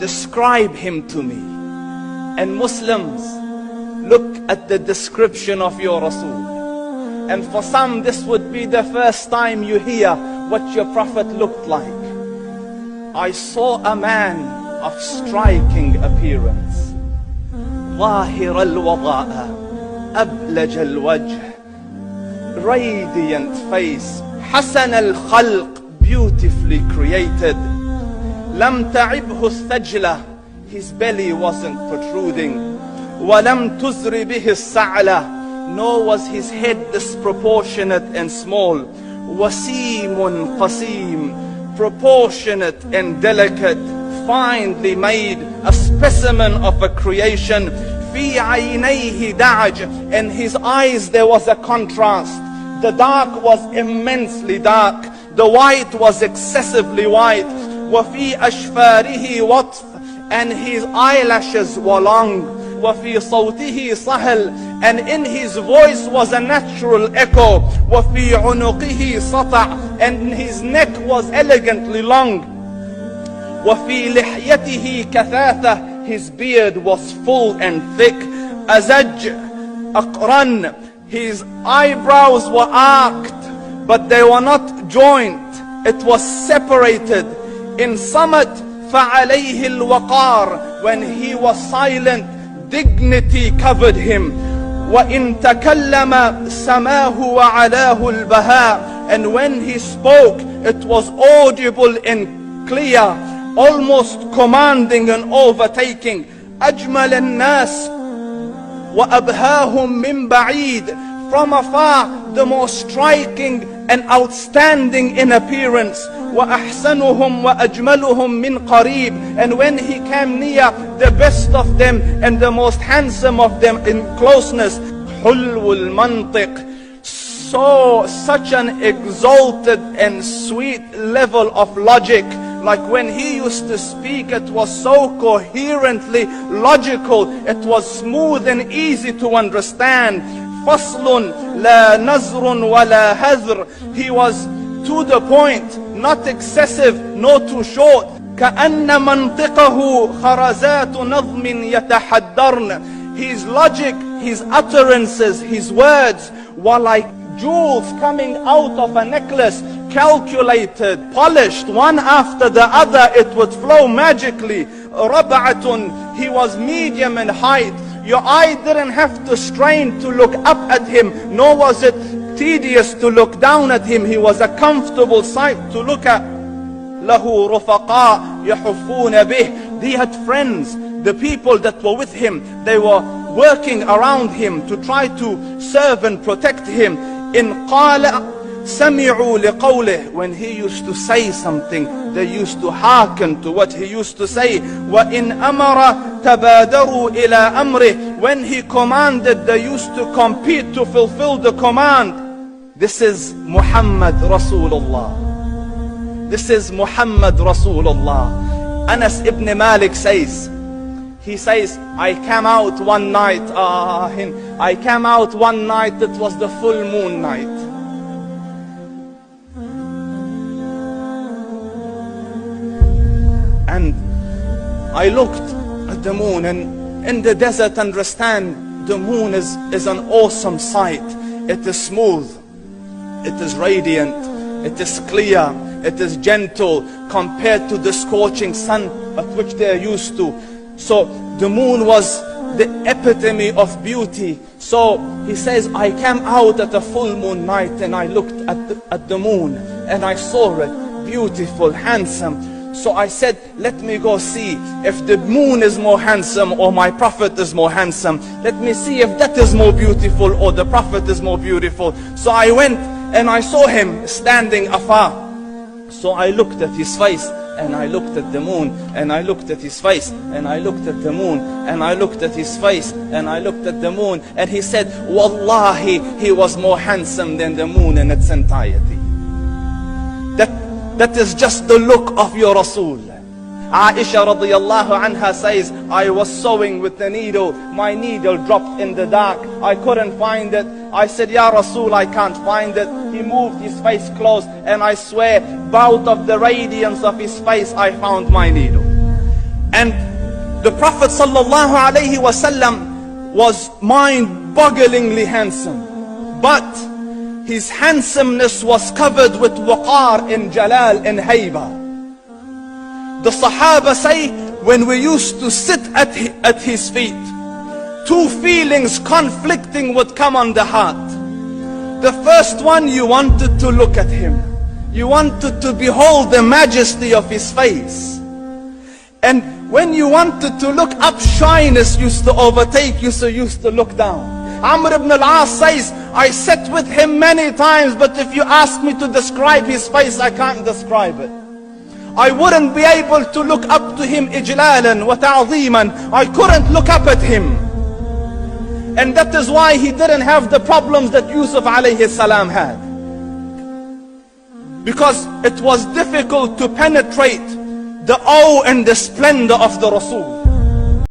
describe him to me. And Muslims, look at the description of your Rasul. And for some, this would be the first time you hear what your Prophet looked like. I saw a man of striking appearance. ظاهر الوضاء أبلج الوجه, radiant face, حسن الخلق, beautifully created. لم تعبه الثجلة, his belly wasn't protruding. ولم تزر به السعلة, nor was his head disproportionate and small. وسيم قسيم, proportionate and delicate, finely made, a specimen of a creation. في عينيه دعج, in his eyes there was a contrast. The dark was immensely dark, the white was excessively white. وفي أشفاره وطف, and his eyelashes were long. وفي صوته صهل, and in his voice was a natural echo. وفي عنقه سطع, and his neck was elegantly long. وفي لحيته كثاثة, his beard was full and thick. أزج أقرن, his eyebrows were arched, but they were not joint, it was separated. In summit فعليه الوقار, when he was silent, dignity covered him. وإن تكلم سماه وعلاه البهاء, and when he spoke it was audible and clear, almost commanding and overtaking. أجمل الناس وأبهاهم من بعيد, from afar the most striking and outstanding in appearance. وأحسنهم وأجملهم من قريب, and when he came near, the best of them and the most handsome of them in closeness. حلو المنطق, such an exalted and sweet level of logic. Like when he used to speak, it was so coherently logical, it was smooth and easy to understand. فصل لا نزر ولا هذر, he was to the point, not excessive, nor too short. كأن منطقه خرزات نظم يتحدرن, his logic, his utterances, his words were like jewels coming out of a necklace, calculated, polished, one after the other, it would flow magically. ربعة, he was medium in height. Your eye didn't have to strain to look up at him, nor was it tedious to look down at him. He was a comfortable sight to look at. له رفقاء يحفون به, he had friends, the people that were with him, they were working around him to try to serve and protect him. إن قال سمعوا لقوله, when he used to say something, they used to hearken to what he used to say. وإن أمر تبادروا إلى أمره, when he commanded, they used to compete to fulfill the command. This is Muhammad Rasulullah. This is Muhammad Rasulullah. Anas ibn Malik says, he says, I came out one night, it was the full moon night. And I looked at the moon, and in the desert, understand, the moon is an awesome sight. It is smooth, it is radiant, it is clear, it is gentle compared to the scorching sun at which they are used to. So the moon was the epitome of beauty. So he says, I came out at a full moon night and I looked at the moon and I saw it beautiful, handsome. So I said, let me go see if the moon is more handsome or my Prophet is more handsome. Let me see if that is more beautiful or the Prophet is more beautiful. So I went and I saw him standing afar. So I looked at his face and I looked at the moon, and I looked at his face, and I looked at the moon, and I looked at his face, and I looked at the moon, and he said, Wallahi, he was more handsome than the moon in its entirety. That is just the look of your Rasul. Aisha radiyallahu anha says, I was sewing with the needle, my needle dropped in the dark, I couldn't find it. I said, Ya Rasul, I can't find it. He moved his face close, and I swear, out of the radiance of his face, I found my needle. And the Prophet sallallahu alaihi wasallam was mind-bogglingly handsome, but his handsomeness was covered with waqar and jalal and haiba. The Sahaba say, when we used to sit at his feet, two feelings conflicting would come on the heart. The first one, you wanted to look at him. You wanted to behold the majesty of his face. And when you wanted to look up, shyness used to overtake you, so you used to look down. Amr ibn al-As says, I sat with him many times, but if you ask me to describe his face, I can't describe it. I wouldn't be able to look up to him ijlalan wa ta'zeeman. I couldn't look up at him. And that is why he didn't have the problems that Yusuf alayhi salam had. Because it was difficult to penetrate the awe and the splendor of the Rasul.